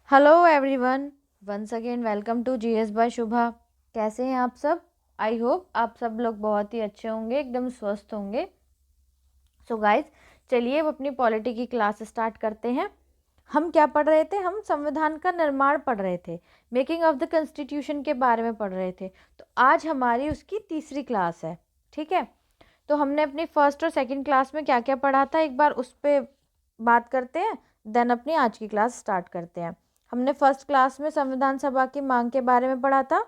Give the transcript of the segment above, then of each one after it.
Hello everyone, once again welcome to GS by Shubha. कैसे हैं आप सब? आई होप आप सब लोग बहुत ही अच्छे होंगे, एकदम स्वस्थ होंगे। सो गाइस, चलिए अब अपनी पॉलिटी की क्लास स्टार्ट करते हैं। हम क्या पढ़ रहे थे? हम संविधान का निर्माण पढ़ रहे थे, मेकिंग ऑफ द कॉन्स्टिट्यूशन के बारे में पढ़ रहे थे। तो आज हमारी उसकी तीसरी क्लास है, ठीक है। तो हमने अपनी फर्स्ट और सेकंड क्लास में क्या क्या पढ़ा था, एक बार उस पर बात करते हैं, देन अपनी आज की क्लास स्टार्ट करते हैं। हमने फर्स्ट क्लास में संविधान सभा की मांग के बारे में पढ़ा था।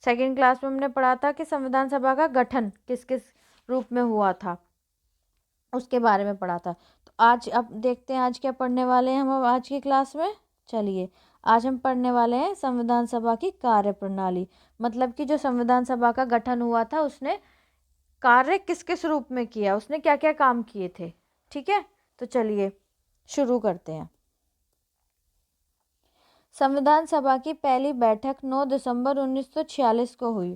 सेकंड क्लास में हमने पढ़ा था कि संविधान सभा का गठन किस किस रूप में हुआ था, उसके बारे में पढ़ा था। तो आज अब देखते हैं आज क्या पढ़ने वाले हैं हम अब आज की क्लास में। चलिए, आज हम पढ़ने वाले हैं संविधान सभा की कार्य प्रणाली। मतलब कि जो संविधान सभा का गठन हुआ था, उसने कार्य किस किस रूप में किया, उसने क्या क्या काम किए थे, ठीक है। तो चलिए शुरू करते हैं। संविधान सभा की पहली बैठक 9 दिसंबर 1946 को हुई।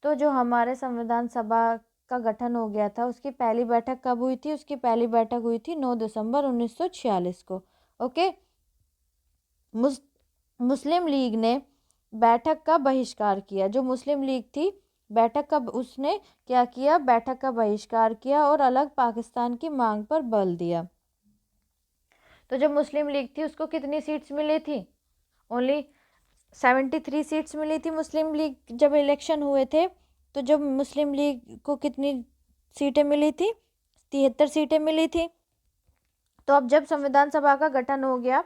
तो जो हमारे संविधान सभा का गठन हो गया था, उसकी पहली बैठक कब हुई थी? उसकी पहली बैठक हुई थी 9 दिसंबर 1946 को। ओके। मुस्लिम लीग ने बैठक का बहिष्कार किया। जो मुस्लिम लीग थी, बैठक का उसने क्या किया? बैठक का बहिष्कार किया और अलग पाकिस्तान की मांग पर बल दिया। तो जो मुस्लिम लीग थी, उसको कितनी सीट्स मिली थी? ओनली 73 सीट्स मिली थी मुस्लिम लीग जब इलेक्शन हुए थे। तो जब मुस्लिम लीग को कितनी सीटें मिली थी? 73 सीटें मिली थी। तो अब जब संविधान सभा का गठन हो गया,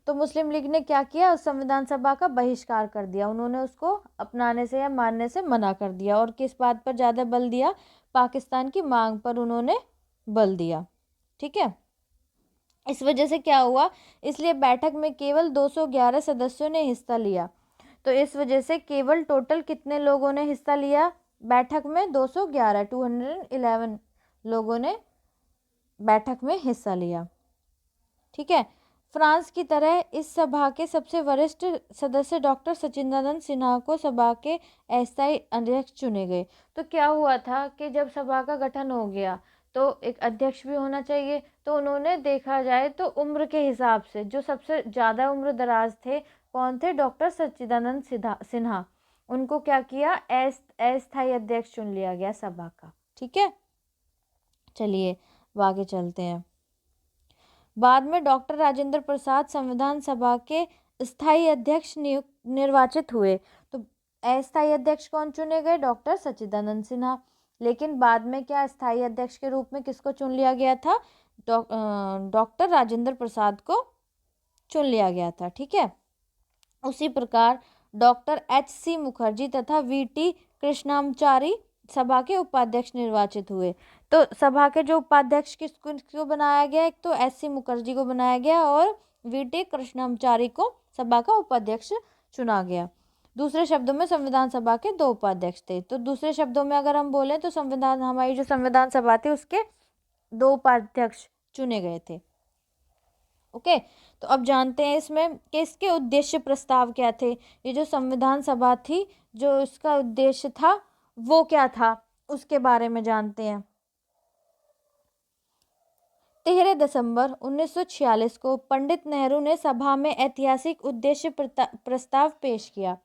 तो मुस्लिम लीग ने क्या किया? उस संविधान सभा का बहिष्कार कर दिया। उन्होंने उसको अपनाने से या मानने से मना कर दिया। और किस बात पर ज़्यादा बल दिया? पाकिस्तान की मांग पर उन्होंने बल दिया, ठीक है। इस वजह से क्या हुआ? इसलिए बैठक में केवल 211 सदस्यों ने हिस्सा लिया। तो इस वजह से केवल टोटल कितने लोगों ने हिस्सा लिया बैठक में? 211, 211 लोगों ने बैठक में हिस्सा लिया, ठीक है। फ्रांस की तरह इस सभा के सबसे वरिष्ठ सदस्य डॉक्टर सचिदानंद सिन्हा को सभा के अस्थायी अध्यक्ष चुने गए। तो क्या हुआ था कि जब सभा का गठन हो गया, तो एक अध्यक्ष भी होना चाहिए। तो उन्होंने देखा जाए तो उम्र के हिसाब से जो सबसे ज़्यादा उम्र दराज थे, कौन थे? डॉक्टर सच्चिदानंद सिन्हा। उनको क्या किया? अस्थायी अध्यक्ष चुन लिया गया सभा का, ठीक है। चलिए अब आगे चलते हैं। बाद में डॉक्टर राजेंद्र प्रसाद संविधान सभा के स्थायी अध्यक्ष निर्वाचित हुए। तो अस्थायी अध्यक्ष कौन चुने गए? डॉक्टर सच्चिदानंद सिन्हा। लेकिन बाद में क्या स्थायी अध्यक्ष के रूप में किसको चुन लिया गया था? डॉक्टर राजेंद्र प्रसाद को चुन लिया गया था, ठीक है। उसी प्रकार डॉक्टर एच.सी. मुखर्जी तथा वी.टी. कृष्णामचारी सभा के उपाध्यक्ष निर्वाचित हुए। तो सभा के जो उपाध्यक्ष किसको बनाया गया? एक तो एच.सी. मुखर्जी को बनाया गया और वी.टी. कृष्णामचारी को सभा का उपाध्यक्ष चुना गया। दूसरे शब्दों में संविधान सभा के दो उपाध्यक्ष थे। तो दूसरे शब्दों में अगर हम बोलें तो हमारी जो संविधान सभा थी, उसके दो उपाध्यक्ष चुने गए थे। ओके। तो अब जानते हैं इसमें कि इसके उद्देश्य प्रस्ताव क्या थे। ये जो संविधान सभा थी, जो इसका उद्देश्य था वो क्या था, उसके बारे में जानते हैं। 13 दिसंबर 1946 को पंडित नेहरू ने सभा में ऐतिहासिक उद्देश्य प्रस्ताव पेश किया।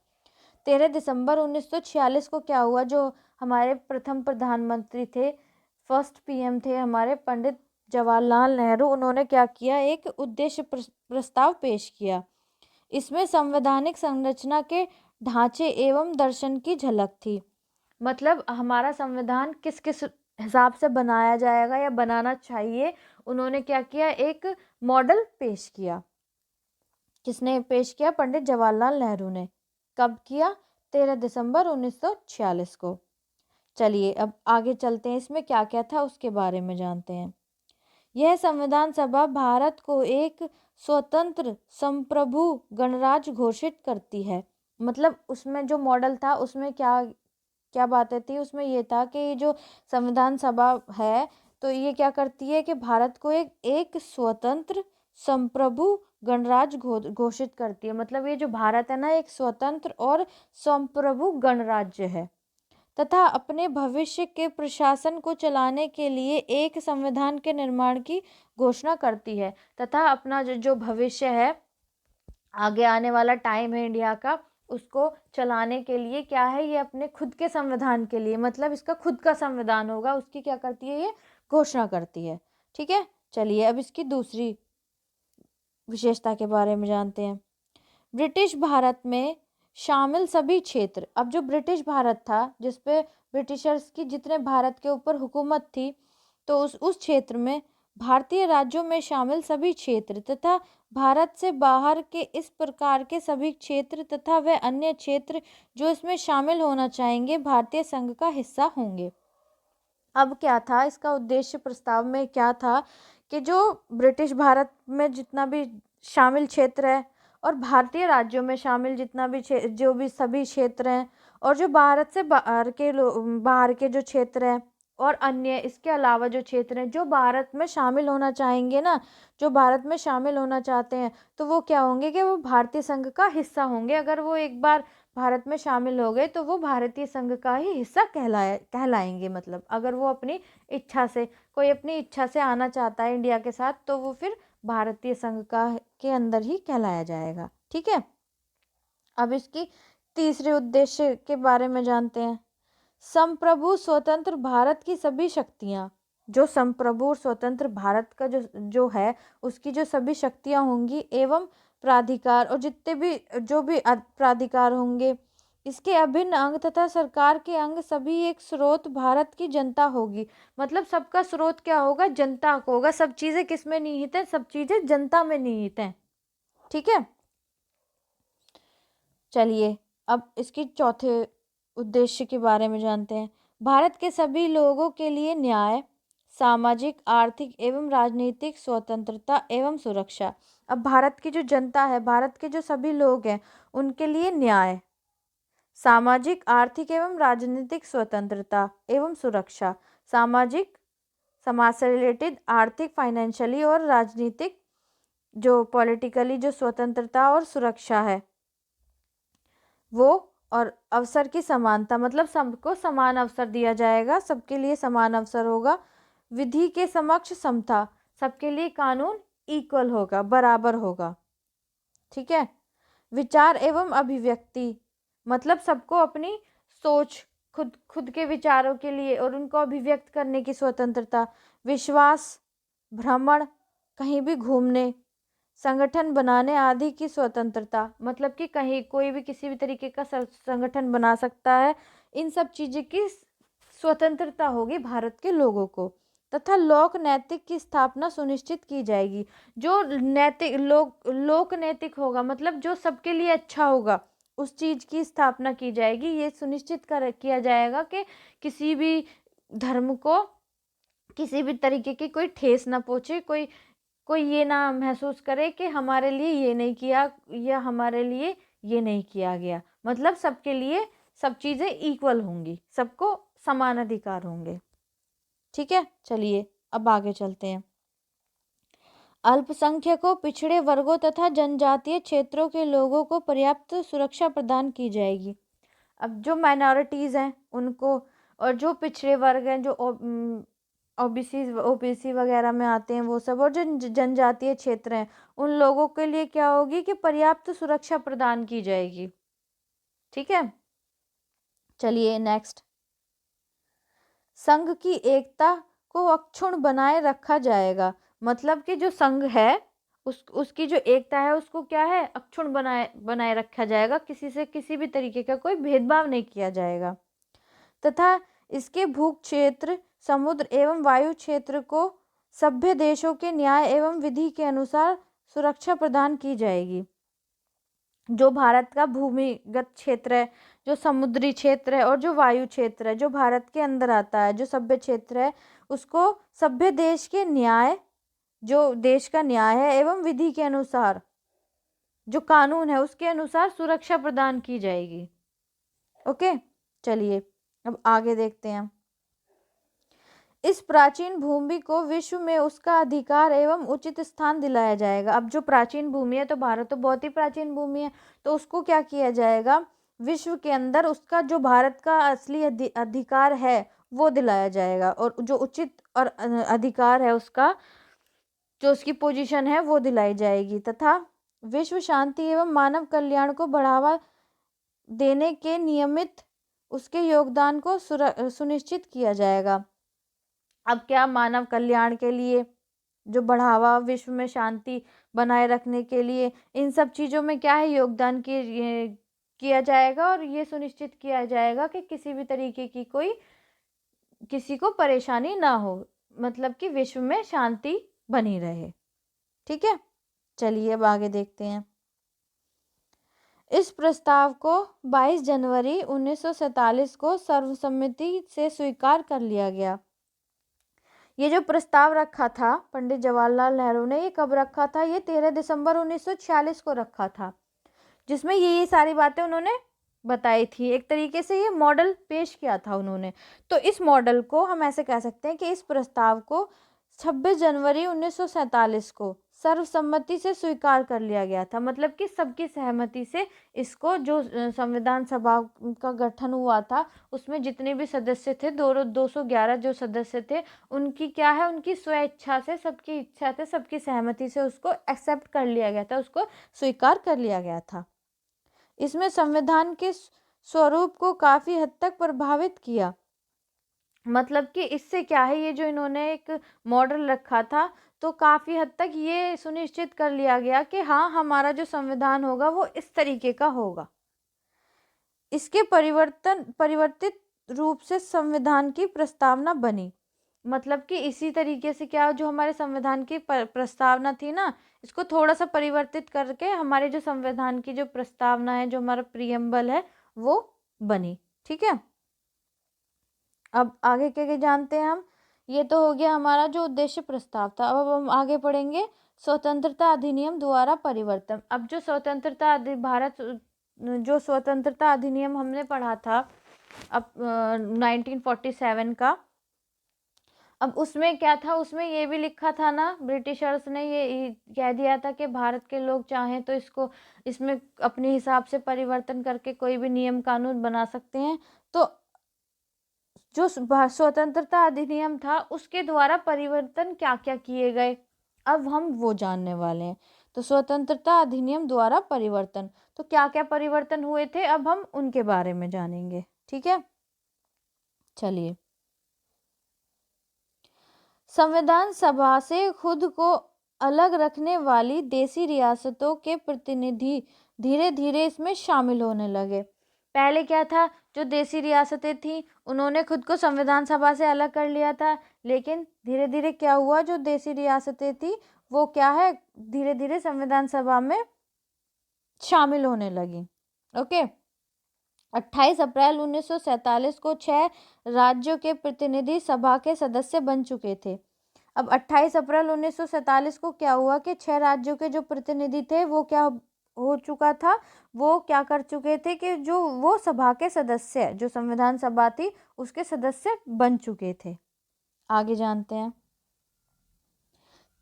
13 दिसंबर 1946 को क्या हुआ? जो हमारे प्रथम प्रधानमंत्री थे, फर्स्ट पीएम थे हमारे पंडित जवाहरलाल नेहरू, उन्होंने क्या किया? एक उद्देश्य प्रस्ताव पेश किया। इसमें संवैधानिक संरचना के ढांचे एवं दर्शन की झलक थी। मतलब हमारा संविधान किस किस हिसाब से बनाया जाएगा या बनाना चाहिए, उन्होंने क्या किया? एक मॉडल पेश किया। किसने पेश किया? पंडित जवाहरलाल नेहरू ने। कब किया? 13 दिसंबर 1946 को। चलिए अब आगे चलते हैं, इसमें क्या क्या था उसके बारे में जानते हैं। यह संविधान सभा भारत को एक स्वतंत्र संप्रभु गणराज्य घोषित करती है। मतलब उसमें जो मॉडल था, उसमें क्या क्या बातें थी? उसमें ये था कि ये जो संविधान सभा है, तो ये क्या करती है कि भारत को एक स्वतंत्र संप्रभु गणराज्य घोषित करती है। मतलब ये जो भारत है ना, एक स्वतंत्र और संप्रभु गणराज्य है, तथा अपने भविष्य के प्रशासन को चलाने के लिए एक संविधान के निर्माण की घोषणा करती है। तथा अपना जो भविष्य है, आगे आने वाला टाइम है इंडिया का, उसको चलाने के लिए क्या है, ये अपने खुद के संविधान के लिए, मतलब इसका खुद का संविधान होगा, उसकी क्या करती है, ये घोषणा करती है। ठीक है, चलिए अब इसकी दूसरी विशेषता के बारे में जानते हैं। ब्रिटिश भारत में शामिल सभी क्षेत्र, अब जो ब्रिटिश भारत था जिसपे ब्रिटिशर्स की जितने भारत के ऊपर हुकूमत थी, तो उस क्षेत्र में भारतीय राज्यों में शामिल सभी क्षेत्र तथा भारत से बाहर के इस प्रकार के सभी क्षेत्र तथा वह अन्य क्षेत्र जो इसमें शामिल होना चाहेंगे भारतीय संघ का हिस्सा होंगे। अब क्या था इसका उद्देश्य, प्रस्ताव में क्या था कि जो ब्रिटिश भारत में जितना भी शामिल क्षेत्र है और भारतीय राज्यों में शामिल जितना भी जो भी सभी क्षेत्र हैं और जो भारत से बाहर के जो क्षेत्र हैं और अन्य इसके अलावा जो क्षेत्र हैं जो भारत में शामिल होना चाहेंगे ना, जो भारत में शामिल होना चाहते हैं, तो वो क्या होंगे कि वो भारतीय संघ का हिस्सा होंगे। अगर वो एक बार भारत में शामिल हो गए तो वो भारतीय संघ का ही हिस्सा कहलाएंगे। मतलब अगर वो अपनी इच्छा से, कोई अपनी इच्छा से आना चाहता है इंडिया के साथ, तो वो फिर भारतीय संघ का के अंदर ही कहलाया जाएगा। ठीक है, अब इसकी तीसरे उद्देश्य के बारे में जानते हैं। संप्रभु स्वतंत्र भारत की सभी शक्तियां, जो संप्रभु और स्वतंत्र भारत का जो है उसकी जो सभी शक्तियां होंगी एवं प्राधिकार और जितने भी जो भी प्राधिकार होंगे, इसके अभिन्न अंग तथा सरकार के अंग सभी एक स्रोत भारत की जनता होगी। मतलब सबका स्रोत क्या होगा, जनता को होगा। सब चीजें किस में निहित है, सब चीजें जनता में निहित हैं। ठीक है, चलिए अब इसकी चौथे उद्देश्य के बारे में जानते हैं। भारत के सभी लोगों के लिए न्याय, सामाजिक, आर्थिक एवं राजनीतिक स्वतंत्रता एवं सुरक्षा। अब भारत की जो जनता है, भारत के जो सभी लोग हैं, उनके लिए न्याय, सामाजिक, आर्थिक एवं राजनीतिक स्वतंत्रता एवं सुरक्षा। सामाजिक, समाज से रिलेटेड, आर्थिक फाइनेंशियली और राजनीतिक जो पॉलिटिकली जो स्वतंत्रता और सुरक्षा है वो, और अवसर की समानता, मतलब सबको समान अवसर दिया जाएगा, सबके लिए समान अवसर होगा। विधि के समक्ष समता, सबके लिए कानून इक्वल होगा, बराबर होगा। ठीक है, विचार एवं अभिव्यक्ति, मतलब सबको अपनी सोच, खुद खुद के विचारों के लिए और उनको अभिव्यक्त करने की स्वतंत्रता। विश्वास, भ्रमण, कहीं भी घूमने, संगठन बनाने आदि की स्वतंत्रता, मतलब कि कहीं कोई भी किसी भी तरीके का संगठन बना सकता है, इन सब चीज़ों की स्वतंत्रता होगी भारत के लोगों को। तथा लोक नैतिक की स्थापना सुनिश्चित की जाएगी। जो नैतिक लोक नैतिक होगा, मतलब जो सबके लिए अच्छा होगा, उस चीज़ की स्थापना की जाएगी। ये सुनिश्चित किया जाएगा कि किसी भी धर्म को किसी भी तरीके की कोई ठेस ना पहुँचे, कोई कोई ये ना महसूस करे कि हमारे लिए ये नहीं किया या हमारे लिए ये नहीं किया गया। मतलब सबके लिए सब चीज़ें इक्वल होंगी, सबको समान अधिकार होंगे। ठीक है, चलिए अब आगे चलते हैं। अल्पसंख्यकों, पिछड़े वर्गों तथा जनजातीय क्षेत्रों के लोगों को पर्याप्त सुरक्षा प्रदान की जाएगी। अब जो माइनॉरिटीज़ हैं उनको, और जो पिछड़े वर्ग हैं, जो ओबीसी वगैरह में आते हैं वो सब, और जो जनजातीय क्षेत्र हैं, उन लोगों के लिए क्या होगी कि पर्याप्त सुरक्षा प्रदान की जाएगी। ठीक है, चलिए नेक्स्ट। संघ की एकता को अक्षुण्ण बनाए रखा जाएगा। मतलब कि जो संघ है उसकी जो एकता है उसको क्या है, अक्षुण्ण बनाए रखा जाएगा। किसी से किसी भी तरीके का कोई भेदभाव नहीं किया जाएगा। तथा इसके भू क्षेत्र, समुद्र एवं वायु क्षेत्र को सभ्य देशों के न्याय एवं विधि के अनुसार सुरक्षा प्रदान की जाएगी। जो भारत का भूमिगत क्षेत्र है, जो समुद्री क्षेत्र है और जो वायु क्षेत्र है, जो भारत के अंदर आता है, जो सभ्य क्षेत्र है, उसको सभ्य देश के न्याय, जो देश का न्याय है एवं विधि के अनुसार, जो कानून है उसके अनुसार सुरक्षा प्रदान की जाएगी। ओके, चलिए अब आगे देखते हैं। इस प्राचीन भूमि को विश्व में उसका अधिकार एवं उचित स्थान दिलाया जाएगा। अब जो प्राचीन भूमि है, तो भारत तो बहुत ही प्राचीन भूमि है, तो उसको क्या किया जाएगा, विश्व के अंदर उसका जो भारत का असली अधिकार है वो दिलाया जाएगा, और जो उचित और अधिकार है उसका, जो उसकी पोजीशन है वो दिलाई जाएगी। तथा विश्व शांति एवं मानव कल्याण को बढ़ावा देने के नियमित उसके योगदान को सुनिश्चित किया जाएगा। अब क्या मानव कल्याण के लिए जो बढ़ावा, विश्व में शांति बनाए रखने के लिए, इन सब चीज़ों में क्या है, योगदान किया जाएगा और ये सुनिश्चित किया जाएगा कि किसी भी तरीके की कोई किसी को परेशानी ना हो, मतलब कि विश्व में शांति बनी रहे। ठीक है, चलिए अब आगे देखते हैं। इस प्रस्ताव को 22 जनवरी 1947 को सर्वसम्मति से स्वीकार कर लिया गया। ये जो प्रस्ताव रखा था पंडित जवाहरलाल नेहरू ने, ये कब रखा था? ये 13 दिसंबर 1946 को रखा था, जिसमें ये सारी बातें उन्होंने बताई थी। एक तरीके से ये मॉडल पेश किया था उन्होंने। तो इस मॉडल को हम ऐसे कह सकते हैं कि इस प्रस्ताव को 26 जनवरी 1947 को सर्वसम्मति से स्वीकार कर लिया गया था, मतलब कि सबकी सहमति से इसको, जो संविधान सभा का गठन हुआ था उसमें जितने भी सदस्य थे, 211 जो सदस्य थे, उनकी क्या है, उनकी स्वेच्छा से, सबकी इच्छा से, सबकी सहमति से उसको एक्सेप्ट कर लिया गया था, उसको स्वीकार कर लिया गया था। इसमें संविधान के स्वरूप को काफ़ी हद तक प्रभावित किया, मतलब कि इससे क्या है, ये जो इन्होंने एक मॉडल रखा था तो काफ़ी हद तक ये सुनिश्चित कर लिया गया कि हाँ, हमारा जो संविधान होगा वो इस तरीके का होगा। इसके परिवर्तित रूप से संविधान की प्रस्तावना बनी, मतलब कि इसी तरीके से क्या, जो हमारे संविधान की प्रस्तावना थी ना, इसको थोड़ा सा परिवर्तित करके हमारे जो संविधान की जो प्रस्तावना है, जो हमारा प्रियम्बल है, वो बनी। ठीक है, अब आगे क्या जानते हैं हम। ये तो हो गया हमारा जो उद्देश्य प्रस्ताव था। अब हम आगे पढ़ेंगे स्वतंत्रता अधिनियम द्वारा परिवर्तन। अब जो जो स्वतंत्रता अधिनियम हमने पढ़ा था अब 1947 का, अब उसमें क्या था, उसमें ये भी लिखा था ना, ब्रिटिशर्स ने ये कह दिया था कि भारत के लोग चाहें तो इसमें अपने हिसाब से परिवर्तन करके कोई भी नियम कानून बना सकते हैं। तो जो स्वतंत्रता अधिनियम था उसके द्वारा परिवर्तन क्या क्या किए गए, अब हम वो जानने वाले हैं। तो स्वतंत्रता अधिनियम द्वारा परिवर्तन, तो क्या क्या परिवर्तन हुए थे, अब हम उनके बारे में जानेंगे। ठीक है, चलिए। संविधान सभा से खुद को अलग रखने वाली देसी रियासतों के प्रतिनिधि धीरे धीरे इसमें शामिल होने लगे। पहले क्या था, जो देसी रियासतें थी उन्होंने खुद को संविधान सभा से अलग कर लिया था, लेकिन धीरे धीरे क्या हुआ, जो देसी रियासतें थी वो क्या है, धीरे धीरे संविधान सभा में शामिल होने लगी। ओके, 28 अप्रैल 1947 को 6 राज्यों के प्रतिनिधि सभा के सदस्य बन चुके थे। अब 28 अप्रैल 1947 को क्या हुआ कि 6 राज्यों के जो प्रतिनिधि थे वो क्या हो चुका था, वो क्या कर चुके थे कि जो वो सभा के सदस्य, जो संविधान सभा थी उसके सदस्य बन चुके थे। आगे जानते हैं।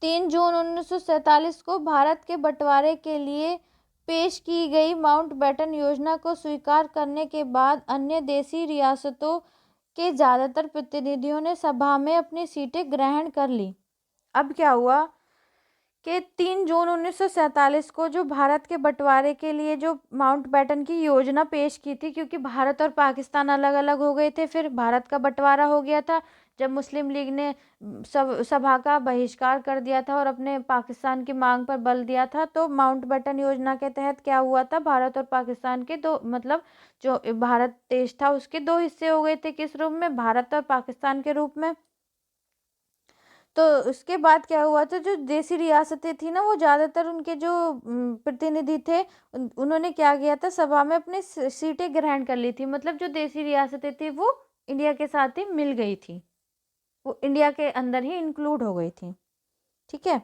3 जून 1947 को भारत के बंटवारे के लिए पेश की गई माउंटबेटन योजना को स्वीकार करने के बाद अन्य देसी रियासतों के ज़्यादातर प्रतिनिधियों ने सभा में अपनी सीटें ग्रहण कर ली। अब क्या हुआ कि 3 जून 1947 को जो भारत के बंटवारे के लिए जो माउंटबेटन की योजना पेश की थी, क्योंकि भारत और पाकिस्तान अलग अलग हो गए थे, फिर भारत का बंटवारा हो गया था जब मुस्लिम लीग ने सभा का बहिष्कार कर दिया था और अपने पाकिस्तान की मांग पर बल दिया था। तो माउंटबेटन योजना के तहत क्या हुआ था, भारत और पाकिस्तान के दो, मतलब जो भारत देश था उसके दो हिस्से हो गए थे। किस रूप में? भारत और पाकिस्तान के रूप में। तो उसके बाद क्या हुआ था, जो देसी रियासतें थी ना, वो ज़्यादातर उनके जो प्रतिनिधि थे उन्होंने क्या किया था, सभा में अपनी सीटें ग्रहण कर ली थी। मतलब जो देसी रियासतें थी वो इंडिया के साथ ही मिल गई थी, वो इंडिया के अंदर ही इंक्लूड हो गई थी। ठीक है,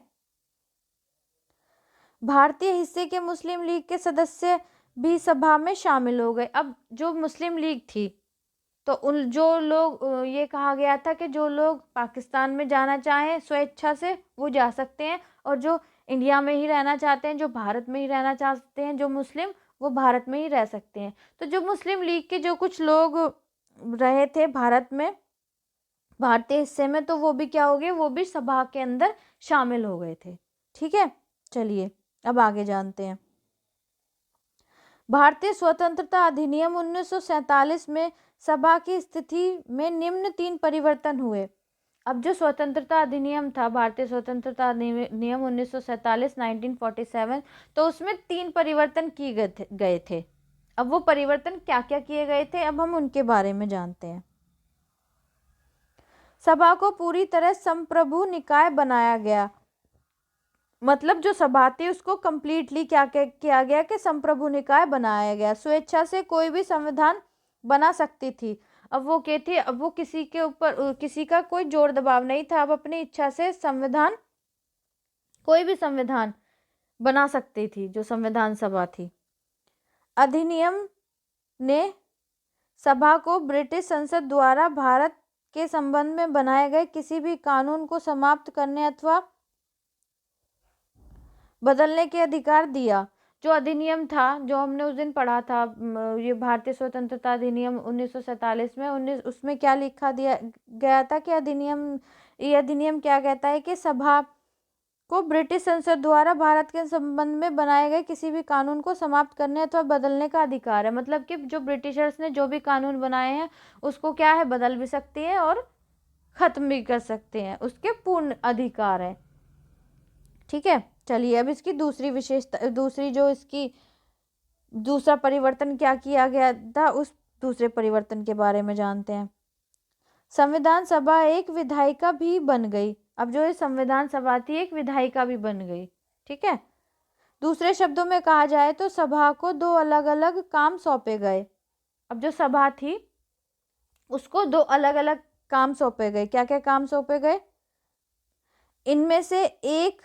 भारतीय हिस्से के मुस्लिम लीग के सदस्य भी सभा में शामिल हो गए। अब जो मुस्लिम लीग थी, तो उन जो लोग, ये कहा गया था कि जो लोग पाकिस्तान में जाना चाहें स्वेच्छा से वो जा सकते हैं, और जो इंडिया में ही रहना चाहते हैं, जो भारत में ही रहना चाहते हैं, जो मुस्लिम, वो भारत में ही रह सकते हैं। तो जो मुस्लिम लीग के जो कुछ लोग रहे थे भारत में, भारतीय हिस्से में, तो वो भी क्या हो गए, वो भी सभा के अंदर शामिल हो गए थे। ठीक है, चलिए अब आगे जानते हैं। भारतीय स्वतंत्रता अधिनियम 1947 में सभा की स्थिति में निम्न 3 परिवर्तन हुए। अब जो स्वतंत्रता अधिनियम था, भारतीय स्वतंत्रता अधिनियम 1947 1947, तो उसमें 3 परिवर्तन किए गए थे। अब वो परिवर्तन क्या क्या किए गए थे, अब हम उनके बारे में जानते हैं। सभा को पूरी तरह संप्रभु निकाय बनाया गया। मतलब जो सभा थी उसको कंप्लीटली क्या किया गया कि संप्रभु निकाय बनाया गया। स्वेच्छा से कोई भी संविधान बना सकती थी। अब वो क्या थी, अब वो किसी के ऊपर किसी का कोई जोर दबाव नहीं था। अब अपनी इच्छा से संविधान, कोई भी संविधान बना सकती थी जो संविधान सभा थी। अधिनियम ने सभा को ब्रिटिश संसद द्वारा भारत के संबंध में बनाए गए किसी भी कानून को समाप्त करने अथवा बदलने के अधिकार दिया। जो अधिनियम था, जो हमने उस दिन पढ़ा था, ये भारतीय स्वतंत्रता अधिनियम 1947 में उसमें क्या लिखा दिया गया था कि ये अधिनियम क्या कहता है कि सभा को ब्रिटिश संसद द्वारा भारत के संबंध में बनाए गए किसी भी कानून को समाप्त करने अथवा बदलने का अधिकार है। मतलब कि जो ब्रिटिशर्स ने जो भी कानून बनाए हैं उसको क्या है, बदल भी सकती हैं और खत्म भी कर सकते हैं, उसके पूर्ण अधिकार है। ठीक है, चलिए अब इसकी दूसरी विशेषता, दूसरा परिवर्तन क्या किया गया था, उस दूसरे परिवर्तन के बारे में जानते हैं। संविधान सभा एक विधायिका भी बन गई। अब जो ये संविधान सभा थी एक विधायिका भी बन गई। ठीक है, दूसरे शब्दों में कहा जाए तो सभा को 2 अलग अलग काम सौंपे गए। अब जो सभा थी उसको 2 अलग अलग काम सौंपे गए। क्या क्या काम सौंपे गए? इनमें से एक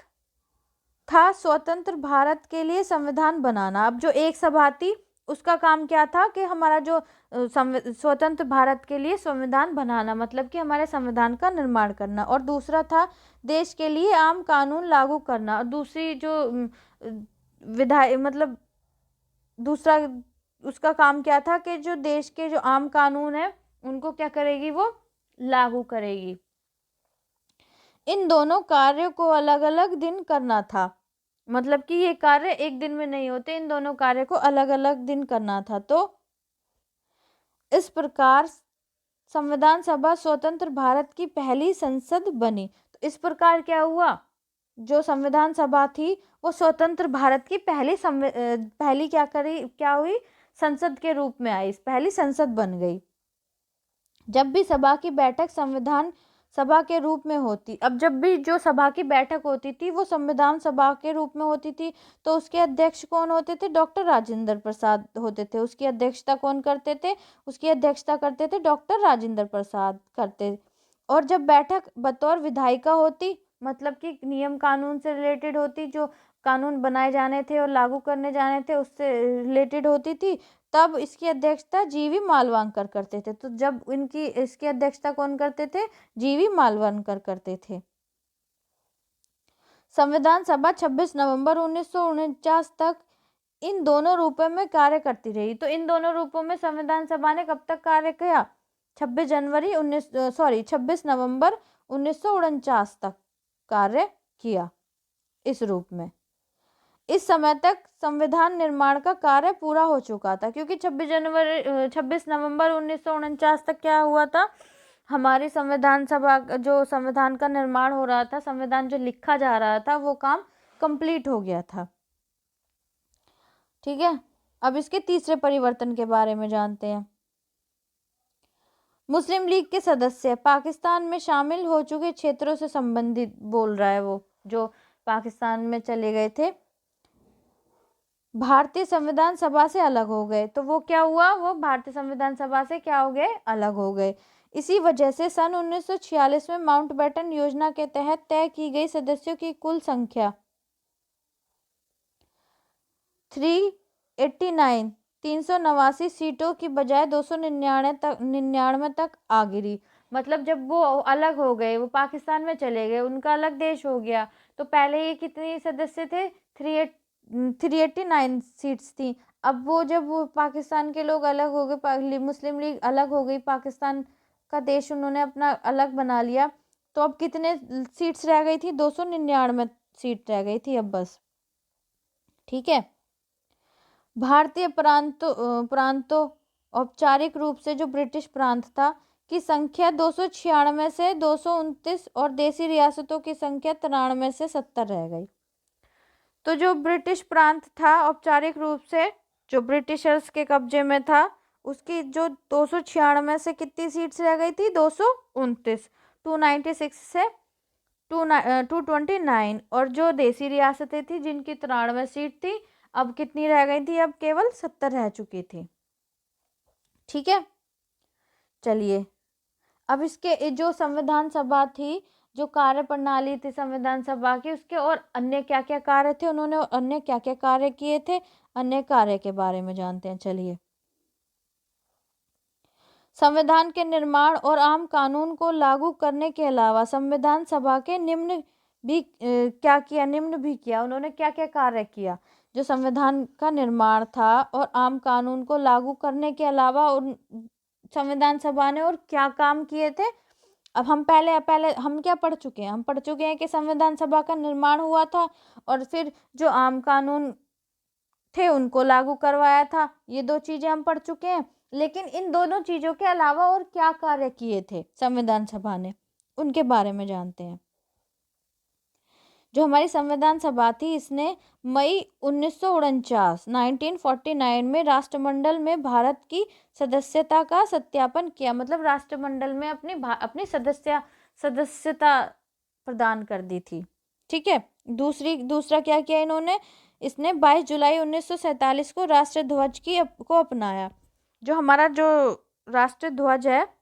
था स्वतंत्र भारत के लिए संविधान बनाना। अब जो एक सभा थी उसका काम क्या था कि हमारा जो स्वतंत्र भारत के लिए संविधान बनाना, मतलब कि हमारे संविधान का निर्माण करना। और दूसरा था देश के लिए आम कानून लागू करना। और दूसरी जो मतलब दूसरा उसका काम क्या था कि जो देश के जो आम कानून है उनको क्या करेगी, वो लागू करेगी। इन दोनों कार्यों को अलग अलग दिन करना था। मतलब कि ये कार्य एक दिन में नहीं होते, इन दोनों कार्य को अलग अलग दिन करना था। तो इस प्रकार संविधान सभा स्वतंत्र भारत की पहली संसद बनी। तो इस प्रकार क्या हुआ, जो संविधान सभा थी वो स्वतंत्र भारत की पहली क्या हुई, संसद के रूप में आई, पहली संसद बन गई। जब भी सभा की बैठक संविधान सभा के रूप में होती, अब जब भी जो सभा की बैठक होती थी वो संविधान सभा के रूप में होती थी, तो उसके अध्यक्ष कौन होते थे? डॉक्टर राजेंद्र प्रसाद होते थे। उसकी अध्यक्षता कौन करते थे? उसकी अध्यक्षता करते थे डॉक्टर राजेंद्र प्रसाद करते। और जब बैठक बतौर विधायिका होती, मतलब कि नियम कानून से रिलेटेड होती, जो कानून बनाए जाने थे और लागू करने जाने थे उससे रिलेटेड होती थी, तब इसकी अध्यक्षता जीवी मालवांकर करते थे। तो जब इसकी अध्यक्षता कौन करते थे? जीवी मालवांकर करते थे। संविधान सभा 26 नवंबर 1949 तक इन दोनों रूपों में कार्य करती रही। तो इन दोनों रूपों में संविधान सभा ने कब तक कार्य किया? 26 नवंबर 1949 तक कार्य किया इस रूप में। इस समय तक संविधान निर्माण का कार्य पूरा हो चुका था, क्योंकि 26 नवंबर 1949 तक क्या हुआ था, हमारी संविधान सभा जो संविधान का निर्माण हो रहा था, संविधान जो लिखा जा रहा था, वो काम कंप्लीट हो गया था। ठीक है, अब इसके तीसरे परिवर्तन के बारे में जानते हैं। मुस्लिम लीग के सदस्य पाकिस्तान में शामिल हो चुके क्षेत्रों से संबंधित बोल रहा है, वो जो पाकिस्तान में चले गए थे, भारतीय संविधान सभा से अलग हो गए। तो वो क्या हुआ, वो भारतीय संविधान सभा से क्या हो गए, अलग हो गए। इसी वजह से सन 1946 में माउंटबेटन योजना के तहत तय की गई सदस्यों की कुल संख्या 389 सीटों की बजाय 299 तक आ गिरी। मतलब जब वो अलग हो गए, वो पाकिस्तान में चले गए, उनका अलग देश हो गया, तो पहले ये कितने सदस्य थे? 389 सीट्स थी। अब वो जब वो पाकिस्तान के लोग अलग हो गए, मुस्लिम लीग अलग हो गई, पाकिस्तान का देश उन्होंने अपना अलग बना लिया, तो अब कितने सीट्स रह गई थी? 299 सीट रह गई थी अब बस। ठीक है। भारतीय प्रांतों औपचारिक रूप से जो ब्रिटिश प्रांत था की संख्या 296 से 229 और देसी रियासतों की संख्या 93 से 70 रह गई। तो जो ब्रिटिश प्रांत था औपचारिक रूप से जो ब्रिटिशर्स के कब्जे में था, उसकी जो 296 से कितनी सीट्स रह गई थी, 229, 296 से 229, और जो देसी रियासतें थी जिनकी 93 सीट थी, अब कितनी रह गई थी, अब केवल 70 रह चुकी थी। ठीक है, चलिए अब इसके जो संविधान सभा थी, जो कार्य प्रणाली थी संविधान सभा की, उसके और अन्य क्या क्या कार्य थे, उन्होंने अन्य क्या क्या कार्य किए थे, अन्य कार्य के बारे में जानते हैं। चलिए, संविधान के निर्माण और आम कानून को लागू करने के अलावा संविधान सभा के निम्न भी क्या किया, निम्न भी किया। उन्होंने क्या क्या कार्य किया, जो संविधान का निर्माण था और आम कानून को लागू करने के अलावा उन संविधान सभा ने और क्या काम किए थे। अब हम पहले हम क्या पढ़ चुके हैं, हम पढ़ चुके हैं कि संविधान सभा का निर्माण हुआ था और फिर जो आम कानून थे उनको लागू करवाया था। ये दो चीजें हम पढ़ चुके हैं, लेकिन इन दोनों चीजों के अलावा और क्या कार्य किए थे संविधान सभा ने, उनके बारे में जानते हैं। जो हमारी संविधान सभा थी, इसने मई 1949 में राष्ट्रमंडल में भारत की सदस्यता का सत्यापन किया। मतलब राष्ट्रमंडल में अपनी सदस्यता प्रदान कर दी थी। ठीक है, दूसरा क्या किया इन्होंने, इसने 22 जुलाई 1947 को राष्ट्र ध्वज को अपनाया। जो हमारा जो राष्ट्र ध्वज है,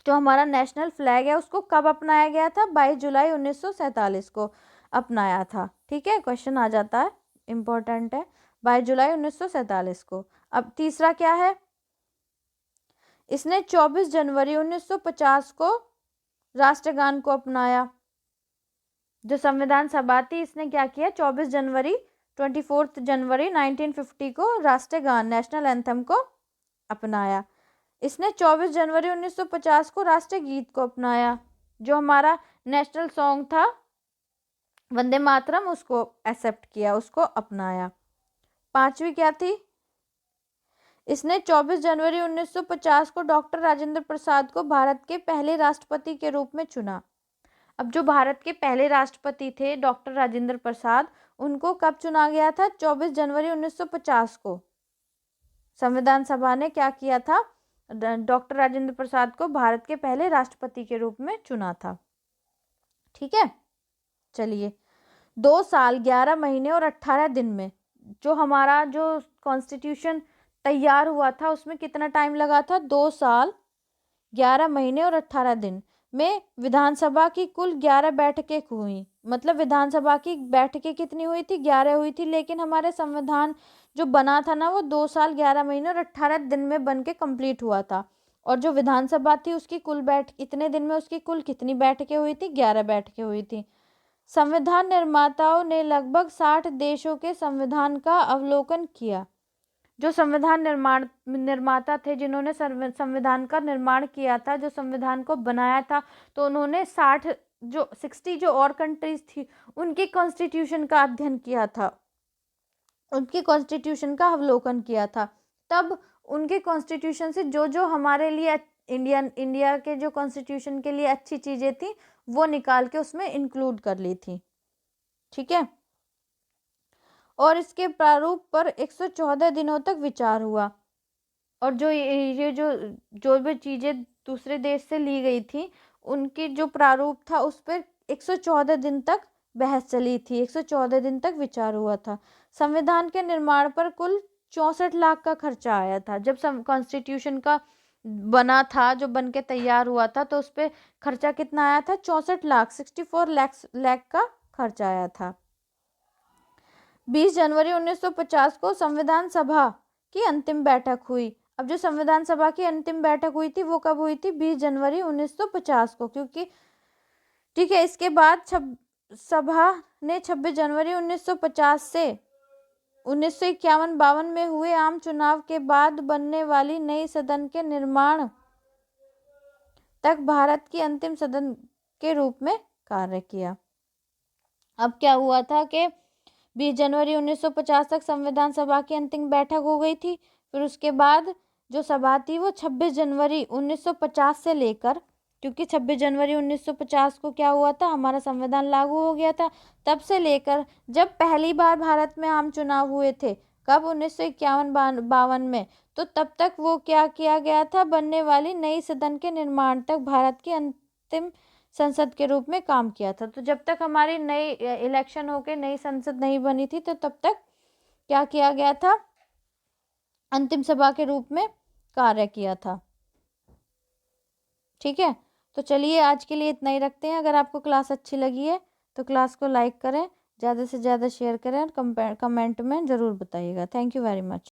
जो हमारा नेशनल फ्लैग है, उसको कब अपनाया गया था, 22 जुलाई 1947 को अपनाया था। ठीक है, क्वेश्चन आ जाता है, इंपॉर्टेंट है, 22 जुलाई 1947 को। अब तीसरा क्या है, इसने 24 जनवरी 1950 को राष्ट्रगान को अपनाया। जो संविधान सभा थी, इसने क्या किया, 24 जनवरी 1950 को राष्ट्रगान, नेशनल एंथम को अपनाया। इसने 24 जनवरी 1950 को राष्ट्रीय गीत को अपनाया। जो हमारा नेशनल सॉन्ग था वंदे मातरम, उसको एक्सेप्ट किया, उसको अपनाया। पांचवी क्या थी, इसने 24 जनवरी 1950 को डॉक्टर राजेंद्र प्रसाद को भारत के पहले राष्ट्रपति के रूप में चुना। अब जो भारत के पहले राष्ट्रपति थे डॉक्टर राजेंद्र प्रसाद, उनको कब चुना गया था, 24 जनवरी 1950 को। संविधान सभा ने क्या किया था, डॉक्टर राजेंद्र प्रसाद को भारत के पहले राष्ट्रपति के रूप में चुना था। ठीक है, चलिए, 2 साल 11 महीने और 18 दिन में जो हमारा जो कॉन्स्टिट्यूशन तैयार हुआ था, उसमें कितना टाइम लगा था, 2 साल 11 महीने और 18 दिन में विधानसभा की कुल 11 बैठकें हुई। मतलब विधानसभा की बैठकें कितनी हुई थी, 11 हुई थी। लेकिन हमारे संविधान जो बना था ना, वो 2 साल 11 महीने और 18 दिन में बन के कम्प्लीट हुआ था। और जो विधानसभा थी उसकी कुल इतने दिन में उसकी कुल कितनी बैठकें हुई थी, 11 बैठकें हुई थी। संविधान निर्माताओं ने लगभग 60 देशों के संविधान का अवलोकन किया। जो संविधान निर्माता थे, जिन्होंने संविधान का निर्माण किया था, जो संविधान को बनाया था, तो उन्होंने 60 जो और कंट्रीज थी उनके कॉन्स्टिट्यूशन का अध्ययन किया था, उनके कॉन्स्टिट्यूशन का अवलोकन किया था। तब उनके कॉन्स्टिट्यूशन से जो जो हमारे लिए इंडिया के जो कॉन्स्टिट्यूशन के लिए अच्छी चीजें थी वो निकाल के उसमें इंक्लूड कर ली थी। ठीक है, और इसके प्रारूप पर 114 दिनों तक विचार हुआ। और जो ये जो भी चीजें दूसरे देश से ली गई थी, उनकी जो प्रारूप था उस पर 114 दिन तक बहस चली थी, 114 दिन तक विचार हुआ था। संविधान के निर्माण पर कुल 64 लाख का खर्चा आया था। जब कॉन्स्टिट्यूशन का बना था, जो बन के तैयार हुआ था, तो उस पर खर्चा कितना आया था, 64 लाख, 64 लाख का खर्चा आया था। 20 जनवरी 1950 को संविधान सभा की अंतिम बैठक हुई। अब जो संविधान सभा की अंतिम बैठक हुई थी वो कब हुई थी, 20 जनवरी 1950 को, क्योंकि ठीक है, इसके बाद सभा ने 26 जनवरी 1950 से 1951-52 में हुए आम चुनाव के बाद बनने वाली नई सदन के निर्माण तक भारत की अंतिम सदन के रूप में कार्य किया। अब क्या हुआ था कि 20 जनवरी 1950 तक संविधान सभा की अंतिम बैठक हो गई थी। फिर उसके बाद जो सभा थी वो 26 जनवरी 1950 से लेकर, क्योंकि 26 जनवरी 1950 को क्या हुआ था, हमारा संविधान लागू हो गया था, तब से लेकर जब पहली बार भारत में आम चुनाव हुए थे, कब 1951-52 में, तो तब तक वो क्या किया गया था, बनने वाली नई सदन के निर्माण तक भारत की अंतिम संसद के रूप में काम किया था। तो जब तक हमारी नई इलेक्शन होके नई संसद नहीं बनी थी, तो तब तक क्या किया गया था, अंतिम सभा के रूप में कार्य किया था। ठीक है, तो चलिए आज के लिए इतना ही रखते हैं। अगर आपको क्लास अच्छी लगी है तो क्लास को लाइक करें, ज़्यादा से ज़्यादा शेयर करें और कमेंट में ज़रूर बताइएगा। Thank you very much.